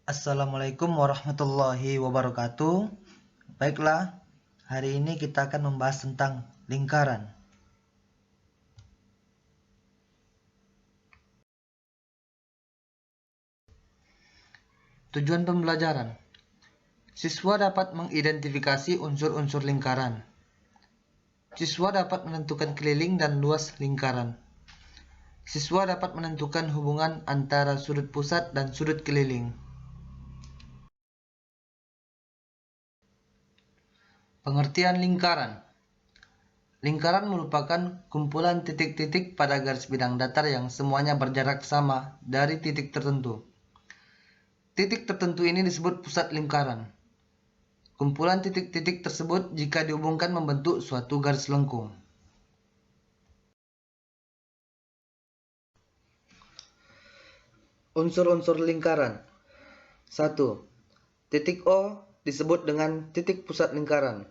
Assalamualaikum warahmatullahi wabarakatuh. Baiklah, hari ini kita akan membahas tentang lingkaran. Tujuan pembelajaran. Siswa dapat mengidentifikasi unsur-unsur lingkaran. Siswa dapat menentukan keliling dan luas lingkaran. Siswa dapat menentukan hubungan antara sudut pusat dan sudut keliling. Pengertian lingkaran. Lingkaran merupakan kumpulan titik-titik pada garis bidang datar yang semuanya berjarak sama dari titik tertentu. Titik tertentu ini disebut pusat lingkaran. Kumpulan titik-titik tersebut jika dihubungkan membentuk suatu garis lengkung. Unsur-unsur lingkaran. 1. Titik O disebut dengan titik pusat lingkaran.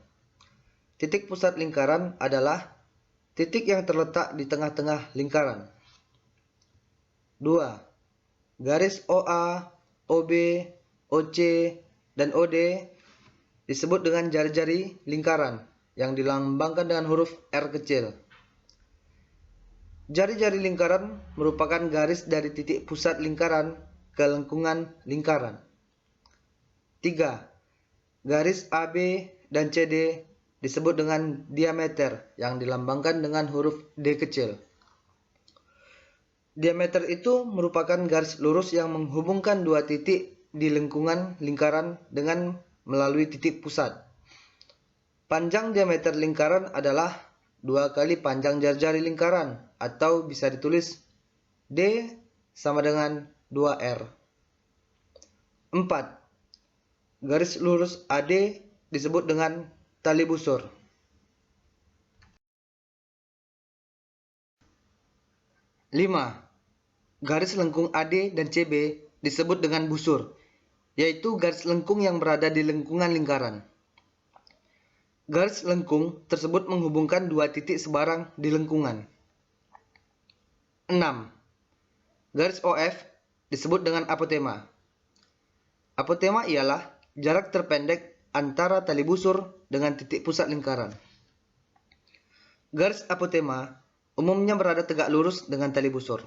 Titik pusat lingkaran adalah titik yang terletak di tengah-tengah lingkaran. 2. Garis OA, OB, OC, dan OD disebut dengan jari-jari lingkaran yang dilambangkan dengan huruf R kecil. Jari-jari lingkaran merupakan garis dari titik pusat lingkaran ke lengkungan lingkaran. 3. Garis AB dan CD disebut dengan diameter yang dilambangkan dengan huruf D kecil. Diameter itu merupakan garis lurus yang menghubungkan dua titik di lengkungan lingkaran dengan melalui titik pusat. Panjang diameter lingkaran adalah 2 kali panjang jari-jari lingkaran, atau bisa ditulis D sama dengan 2R. 4. Garis lurus AD disebut dengan tali busur. 5. Garis lengkung AD dan CB disebut dengan busur, yaitu garis lengkung yang berada di lengkungan lingkaran. Garis lengkung tersebut menghubungkan dua titik sebarang di lengkungan. 6. Garis OF disebut dengan apotema. Apotema ialah jarak terpendek antara tali busur dengan titik pusat lingkaran. Garis apotema umumnya berada tegak lurus dengan tali busur.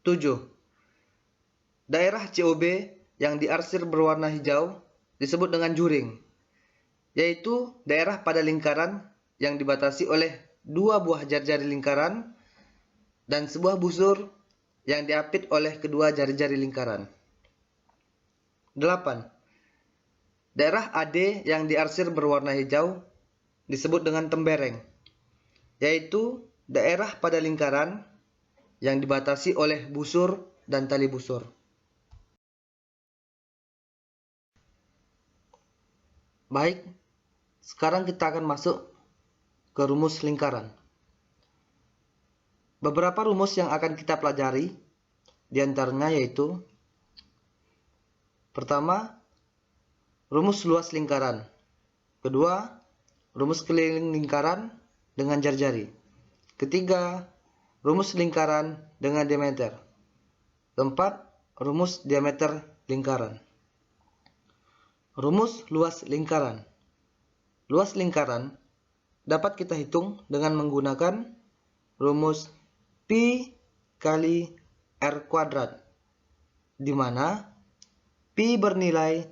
7. Daerah COB yang diarsir berwarna hijau disebut dengan juring, yaitu daerah pada lingkaran yang dibatasi oleh dua buah jari-jari lingkaran dan sebuah busur yang diapit oleh kedua jari-jari lingkaran. 8. Daerah AD yang diarsir berwarna hijau disebut dengan tembereng, yaitu daerah pada lingkaran yang dibatasi oleh busur dan tali busur. Baik, sekarang kita akan masuk ke rumus lingkaran. Beberapa rumus yang akan kita pelajari diantaranya yaitu: pertama, rumus luas lingkaran. Kedua, rumus keliling lingkaran dengan jari-jari. Ketiga, rumus lingkaran dengan diameter. Keempat, rumus diameter lingkaran. Rumus luas lingkaran. Luas lingkaran dapat kita hitung dengan menggunakan rumus Pi kali R kuadrat, di mana Pi bernilai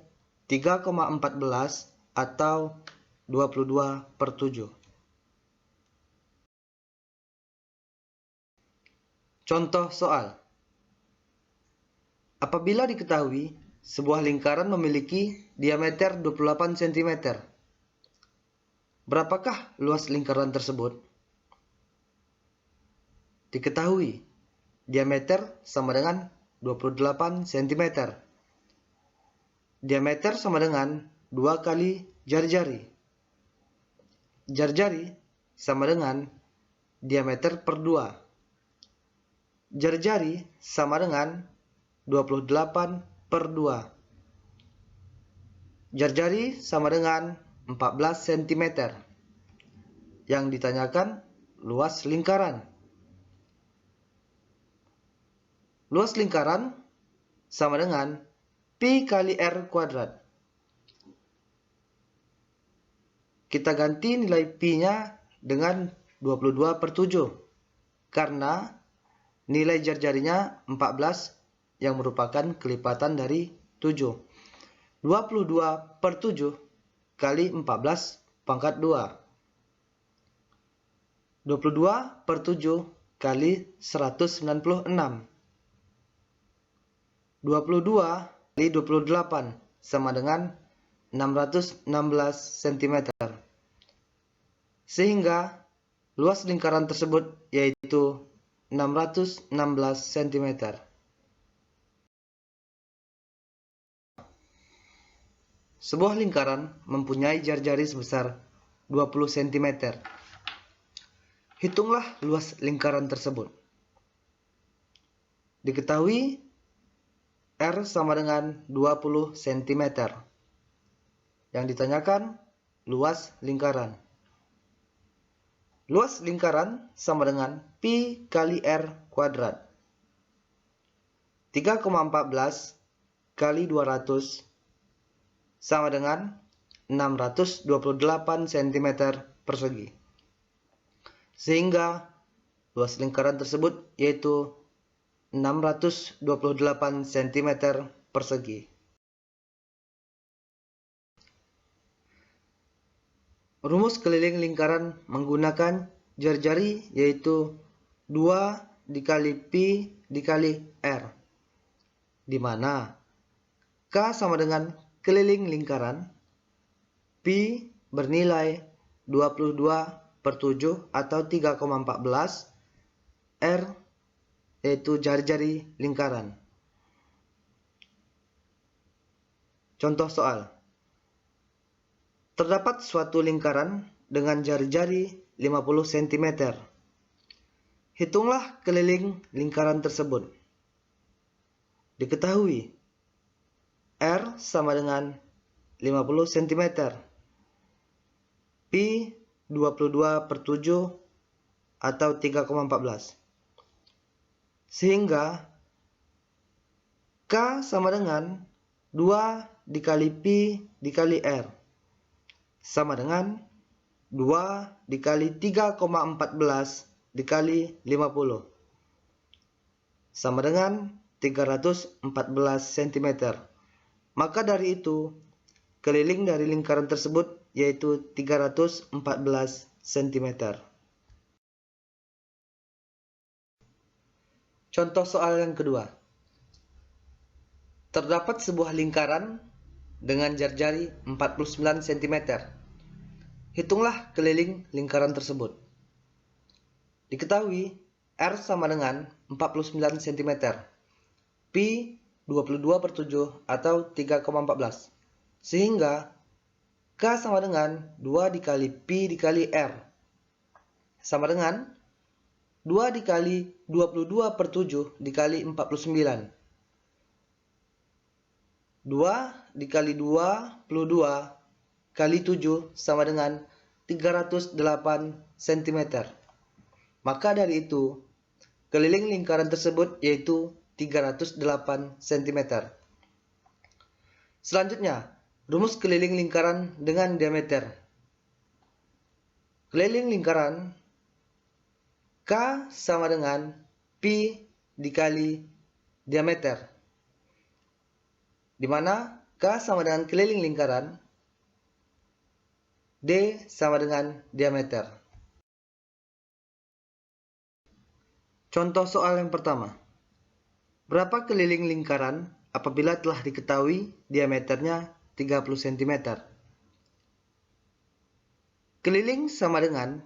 3,14 atau 22/7. Contoh soal. Apabila diketahui sebuah lingkaran memiliki diameter 28 cm, berapakah luas lingkaran tersebut? Diketahui diameter sama dengan 28 cm. Diameter sama dengan 2 kali jari-jari. Jari-jari sama dengan diameter per 2. Jari-jari sama dengan 28/2. Jari-jari sama dengan 14 cm. Yang ditanyakan luas lingkaran. Luas lingkaran sama dengan pi kali R kuadrat. Kita ganti nilai pi-nya dengan 22/7 karena nilai jari-jarinya 14 yang merupakan kelipatan dari 7. 22/7 kali 14 pangkat 2. 22/7 kali 196. 22 kali 28 sama dengan 616 cm. Sehingga luas lingkaran tersebut yaitu 616 cm. Sebuah lingkaran mempunyai jari-jari sebesar 20 cm. Hitunglah luas lingkaran tersebut. Diketahui R sama dengan 20 cm. Yang ditanyakan luas lingkaran. Luas lingkaran sama dengan pi kali R kuadrat. 3,14 kali 200 sama dengan 628 cm persegi. Sehingga luas lingkaran tersebut yaitu 628 cm persegi. Rumus keliling lingkaran menggunakan jari-jari yaitu 2 dikali pi dikali R, di mana K sama dengan keliling lingkaran, pi bernilai 22/7 atau 3,14, R yaitu jari-jari lingkaran. Contoh soal. Terdapat suatu lingkaran dengan jari-jari 50 cm. Hitunglah keliling lingkaran tersebut. Diketahui R sama dengan 50 cm. Pi 22/7 atau 3,14. Sehingga K sama dengan 2 dikali pi dikali R sama dengan 2 dikali 3,14 dikali 50 sama dengan 314 cm. Maka dari itu, keliling dari lingkaran tersebut yaitu 314 cm. Contoh soal yang kedua. Terdapat sebuah lingkaran dengan jari-jari 49 cm. Hitunglah keliling lingkaran tersebut. Diketahui R sama dengan 49 cm. Pi 22/7 atau 3,14. Sehingga K sama dengan 2 dikali pi dikali R sama dengan 2 dikali 22/7 dikali 49. 2 dikali 22 kali 7 sama dengan 308 cm. Maka dari itu, keliling lingkaran tersebut yaitu 308 cm. Selanjutnya, rumus keliling lingkaran dengan diameter. Keliling lingkaran K sama dengan pi dikali diameter, di mana K sama dengan keliling lingkaran, D sama dengan diameter. Contoh soal yang pertama. Berapa keliling lingkaran apabila telah diketahui diameternya 30 cm? Keliling sama dengan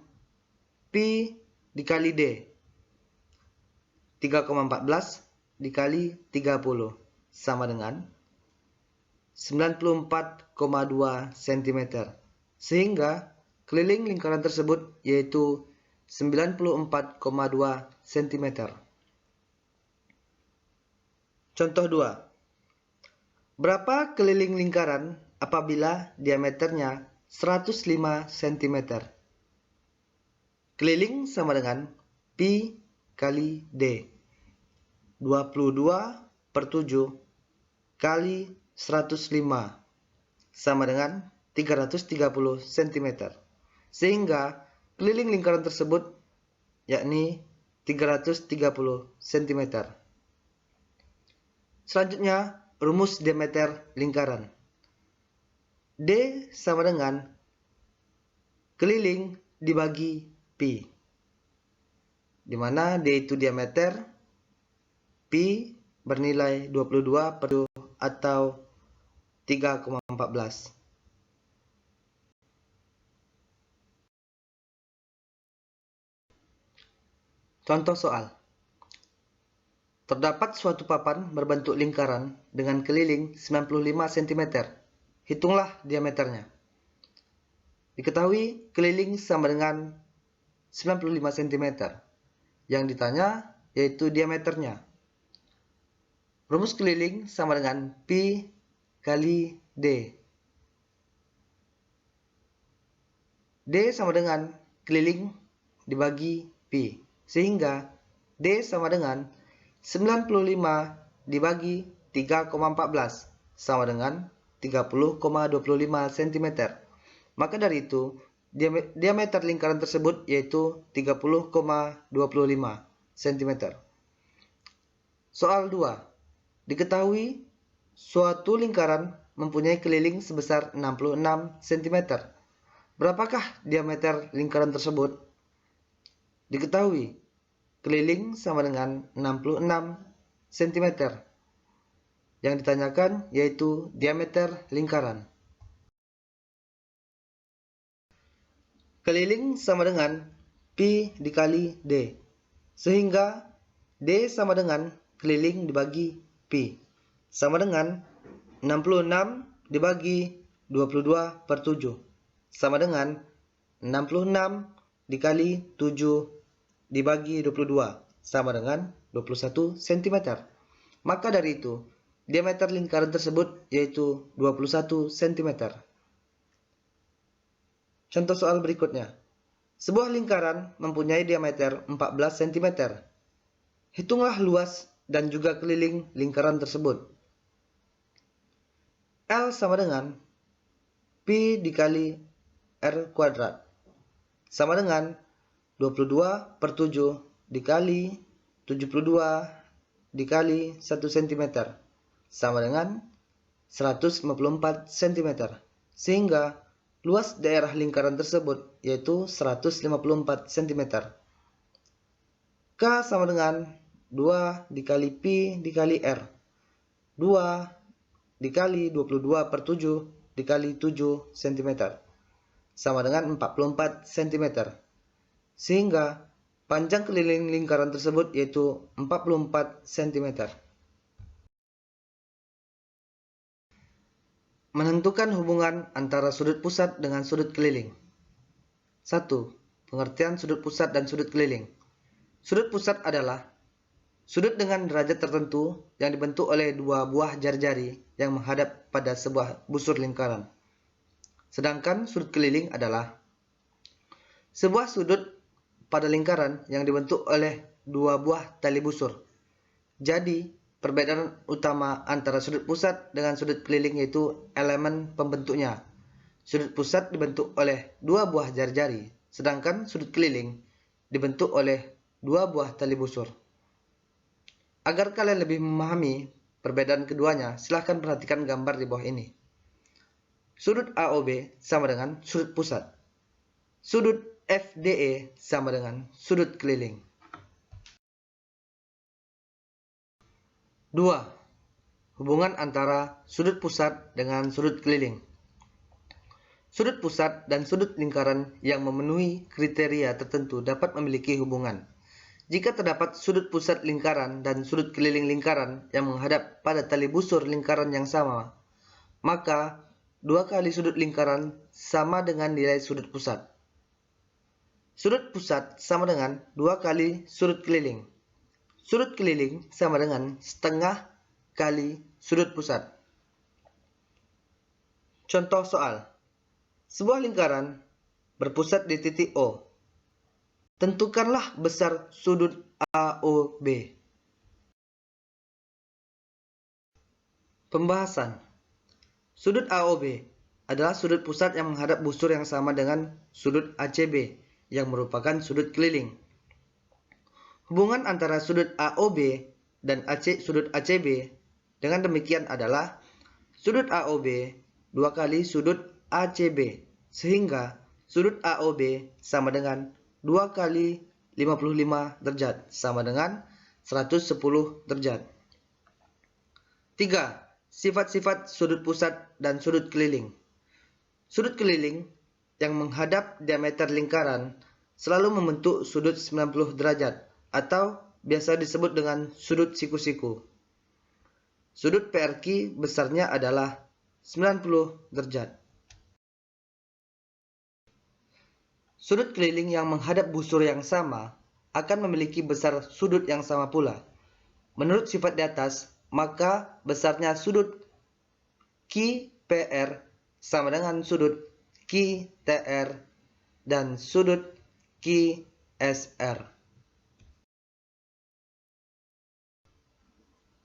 pi dikali D. 3,14 dikali 30 sama dengan 94,2 cm. Sehingga keliling lingkaran tersebut yaitu 94,2 cm. Contoh 2. Berapa keliling lingkaran apabila diameternya 105 cm? Keliling sama dengan pi kali D. 22/7 kali 105 sama dengan 330 cm. Sehingga keliling lingkaran tersebut yakni 330 cm. Selanjutnya, rumus diameter lingkaran. D sama dengan keliling dibagi pi, di mana D itu diameter, pi bernilai 22/2 atau 3,14. Contoh soal. Terdapat suatu papan berbentuk lingkaran dengan keliling 95 cm. Hitunglah diameternya. Diketahui keliling sama dengan 95 cm. Yang ditanya yaitu diameternya. Rumus keliling sama dengan pi kali D. D sama dengan keliling dibagi pi. Sehingga D sama dengan 95 dibagi 3,14 sama dengan 30,25 cm. Maka dari itu, diameter lingkaran tersebut yaitu 30,25 cm. Soal 2. Diketahui suatu lingkaran mempunyai keliling sebesar 66 cm. Berapakah diameter lingkaran tersebut? Diketahui keliling sama dengan 66 cm. Yang ditanyakan yaitu diameter lingkaran. Keliling sama dengan pi dikali D. Sehingga D sama dengan keliling dibagi pi. Sama dengan 66 dibagi 22/7. Sama dengan 66 dikali 7 dibagi 22 sama dengan 21 cm. Maka dari itu, diameter lingkaran tersebut yaitu 21 cm. Contoh soal berikutnya. Sebuah lingkaran mempunyai diameter 14 cm. Hitunglah luas dan juga keliling lingkaran tersebut. L sama dengan pi dikali R kuadrat. Sama dengan 22/7 dikali 72 dikali 1 cm sama dengan 154 cm. Sehingga luas daerah lingkaran tersebut yaitu 154 cm. K sama dengan 2 dikali pi dikali R. 2 dikali 22/7 dikali 7 cm sama dengan 44 cm. Sehingga panjang keliling lingkaran tersebut yaitu 44 cm. Menentukan hubungan antara sudut pusat dengan sudut keliling. 1. Pengertian sudut pusat dan sudut keliling. Sudut pusat adalah sudut dengan derajat tertentu yang dibentuk oleh dua buah jari-jari yang menghadap pada sebuah busur lingkaran. Sedangkan sudut keliling adalah sebuah sudut pada lingkaran yang dibentuk oleh dua buah tali busur. Jadi, perbedaan utama antara sudut pusat dengan sudut keliling yaitu elemen pembentuknya. Sudut pusat dibentuk oleh dua buah jari-jari, sedangkan sudut keliling dibentuk oleh dua buah tali busur. Agar kalian lebih memahami perbedaan keduanya, silahkan perhatikan gambar di bawah ini. Sudut AOB sama dengan sudut pusat. Sudut FDE sama dengan sudut keliling. 2. Hubungan antara sudut pusat dengan sudut keliling. Sudut pusat dan sudut lingkaran yang memenuhi kriteria tertentu dapat memiliki hubungan. Jika terdapat sudut pusat lingkaran dan sudut keliling lingkaran yang menghadap pada tali busur lingkaran yang sama, maka 2 kali sudut lingkaran sama dengan nilai sudut pusat. Sudut pusat sama dengan 2 kali sudut keliling. Sudut keliling sama dengan setengah kali sudut pusat. Contoh soal. Sebuah lingkaran berpusat di titik O. Tentukanlah besar sudut AOB. Pembahasan. Sudut AOB adalah sudut pusat yang menghadap busur yang sama dengan sudut ACB yang merupakan sudut keliling. Hubungan antara sudut AOB dan sudut ACB dengan demikian adalah sudut AOB 2 kali sudut ACB, sehingga sudut AOB sama dengan 2 kali 55 derajat sama dengan 110 derajat. 3. Sifat-sifat sudut pusat dan sudut keliling. Sudut keliling yang menghadap diameter lingkaran selalu membentuk sudut 90 derajat atau biasa disebut dengan sudut siku-siku. Sudut PRQ besarnya adalah 90 derajat. Sudut keliling yang menghadap busur yang sama akan memiliki besar sudut yang sama pula. Menurut sifat di atas, maka besarnya sudut QPR sama dengan sudut QTR dan sudut QSR.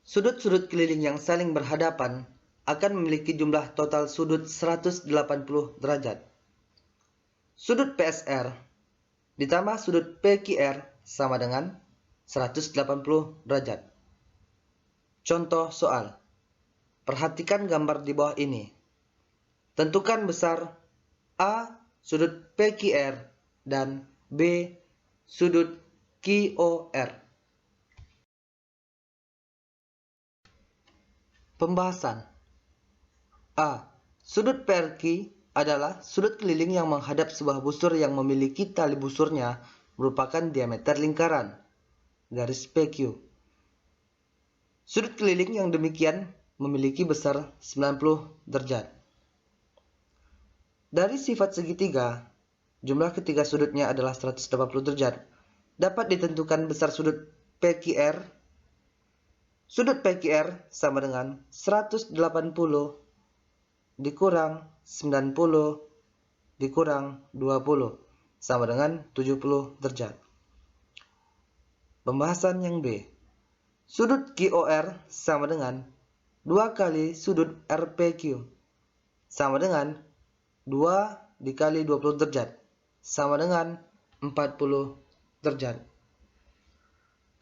Sudut-sudut keliling yang saling berhadapan akan memiliki jumlah total sudut 180 derajat. Sudut PSR ditambah sudut PQR sama dengan 180 derajat. Contoh soal. Perhatikan gambar di bawah ini. Tentukan besar A sudut PQR dan B sudut QOR. Pembahasan. A. Sudut PRQ adalah sudut keliling yang menghadap sebuah busur yang memiliki tali busurnya merupakan diameter lingkaran, garis PQ. Sudut keliling yang demikian memiliki besar 90 derajat. Dari sifat segitiga, jumlah ketiga sudutnya adalah 180 derajat. Dapat ditentukan besar sudut PQR. Sudut PQR sama dengan 180 dikurang 90 dikurang 20 sama dengan 70 derajat. Pembahasan yang B. Sudut QOR sama dengan 2 kali sudut RPQ sama dengan 2 dikali 20 derajat sama dengan 40 derajat.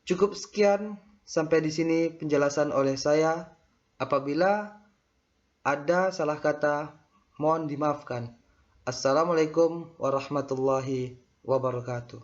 Cukup sekian sampai di sini penjelasan oleh saya. Apabila ada salah kata, mohon dimaafkan. Assalamualaikum warahmatullahi wabarakatuh.